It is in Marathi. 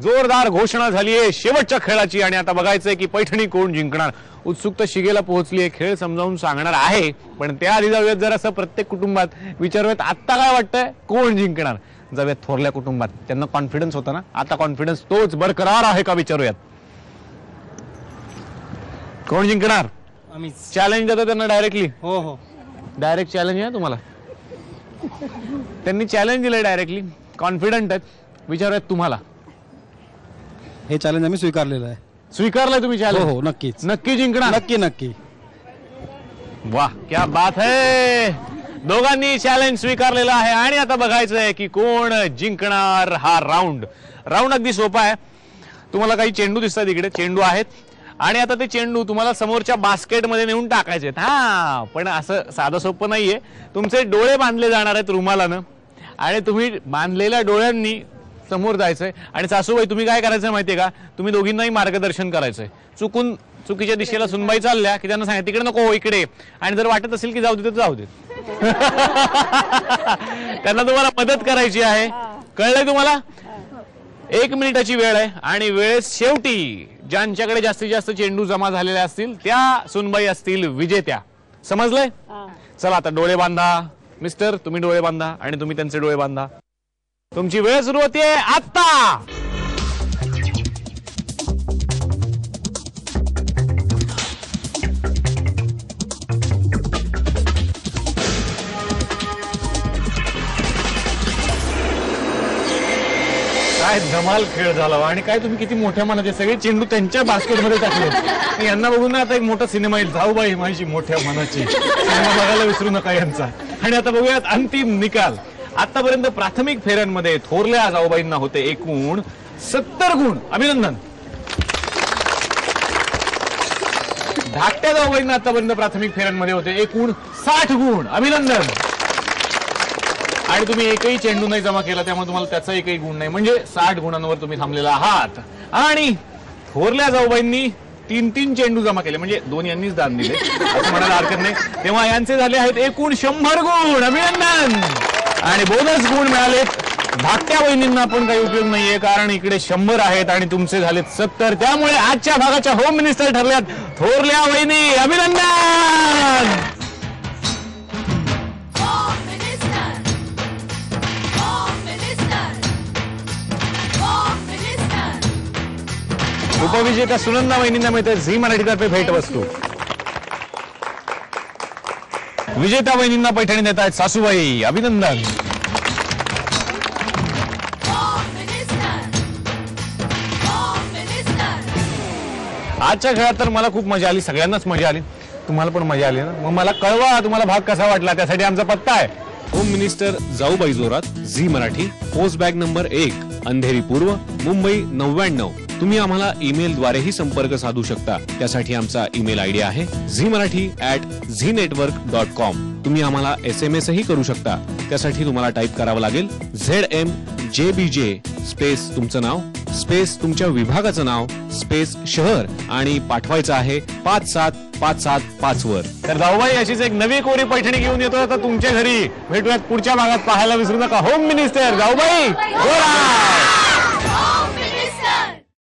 जोरदार घोषणा झाली आहे शेवटच्या खेळाची आणि आता बघायचंय की पैठणी कोण जिंकणार। उत्सुकता शिगेला पोहोचली आहे, खेळ समजावून सांगणार आहे, पण त्याआधी जाऊयात जरासं प्रत्येक कुटुंबात विचारूयात आता काय वाटतंय कोण जिंकणार। जाऊयात थोरल्या कुटुंबात, त्यांना कॉन्फिडन्स होता ना, आता कॉन्फिडन्स तोच बरकरार आहे का विचारूयात। कोण जिंकणार? आम्ही चॅलेंज देतो त्यांना डायरेक्टली। हो हो डायरेक्ट चॅलेंज आहे तुम्हाला, त्यांनी चॅलेंज दिलंय डायरेक्टली, कॉन्फिडंट आहेत, विचारूयात तुम्हाला। हे चॅलेंज आम्ही स्वीकारलेलं आहे। स्वीकारलंय तुम्ही हो चॅलेंज? हो नक्कीच नक्की जिंकणार? नक्की नक्की। वाह क्या बात है, दोघांनी चॅलेंज स्वीकारलेला आहे आणि आता बघायचं आहे की कोण जिंकणार हा राऊंड। राऊंड अगदी सोपा आहे, तुम्हाला काही चेंडू दिसतात इकडे, चेंडू आहेत आणि आता ते चेंडू तुम्हाला समोरच्या बास्केटमध्ये नेऊन टाकायचे आहेत। हा पण असं साधं सोपं नाहीये, तुमचे डोळे बांधले जाणार आहेत रुमालानं आणि तुम्ही बांधलेल्या डोळ्यांनी समोर जायचंय आणि सासूबाई तुम्ही काय करायचं माहितीये का, तुम्ही दोघींनाही मार्गदर्शन करायचंय। चुकीच्या दिशेला सुनबाई चालल्या की त्यांना सांगा तिकडे नको इकडे, आणि जर वाटत असेल की जाऊ दे तर जाऊ दे। त्यांना तुम्हाला मदत करायची आहे, कळलंय तुम्हाला? 1 मिनिटाची वेळ आहे आणि वेळेस शेवटी ज्यांच्याकडे जास्तीत जास्त चेंडू जमा झालेले असतील त्या सुनबाई असतील विजेत्या, समजलंय? चला आता डोळे बांधा मिस्टर, तुम्ही डोळे बांधा आणि तुम्ही त्यांचे डोळे बांधा, तुमची वेळ सुरू होते आता। काय धमाल खेळ झाला आणि काय तुम्ही किती मोठ्या मनाचे, सगळे चेंडू त्यांच्या बास्केटमध्ये टाकले। यांना बघून आता एक मोठा सिनेमा येईल, जाऊबाई माझी मोठ्या मनाची, सिनेमा बघायला विसरू नका यांचा। आणि आता बघूयात अंतिम निकाल। आतापर्यंत प्राथमिक फेऱ्यांमध्ये थोरल्या जाऊबाईंना होते एकूण 70 गुण, अभिनंदन। धाकट्या जाऊबाईंना आतापर्यंत प्राथमिक फेऱ्यांमध्ये होते एकूण 60 गुण, अभिनंदन। आणि तुम्ही एकही चेंडू नाही जमा केला त्यामुळे तुम्हाला त्याचा एकही गुण नाही, म्हणजे 60 गुणांवर तुम्ही थांबलेला आहात। आणि थोरल्या जाऊबाईंनी 3 चेंडू जमा केले, म्हणजे 2 यांनीच दान दिले असं म्हणायला हरकत नाही, तेव्हा यांचे झाले आहेत एकूण 100 गुण, अभिनंदन। आणि बोनस गुण मिळालेत धाकट्या वहिनींना, पण काही उपयोग नाहीये कारण इकडे 100 आहेत आणि तुमचे झालेत 70, त्यामुळे आजच्या भागाच्या होम मिनिस्टर ठरल्यात थोरल्या वहिनी, अभिनंदन। उपविजेत्या सुनंदा वहिनींना मिळते झी मराठीतर्फे भेटवस्तू। विजेत्या वहिनींना पैठणी देत आहेत सासूबाई, अभिनंदन। आजच्या खेळात तर मला खूप मजा आली, सगळ्यांनाच मजा आली, तुम्हाला पण मजा आली ना? मग मला कळवा तुम्हाला भाग कसा वाटला, त्यासाठी आमचा पत्ता आहे home minister Jaubai Jorat, Zee Marathi, post bag number 1, Andheri पूर्व, मुंबई 99। तुम्ही आम्हाला ईमेल द्वारेही संपर्क साधू शकता, त्यासाठी आमचा ईमेल आयडी आहे zmarathi@znetwork.com। तुम्ही आम्हाला SMS ही करू शकता, त्यासाठी तुम्हाला टाईप करावं लागेल ZMJBJ स्पेस तुमचं नाव स्पेस तुमच्या विभागाचं नाव स्पेस शहर आणि पाठवायचं आहे 57575 वर। तर जाऊबाई अशीच एक नवी कोरी पैठणी घेऊन येतो आता तुमच्या घरी, भेटूयात पुढच्या भागात, पाहायला विसरू नका होम मिनिस्टर जाऊबाई जोरात।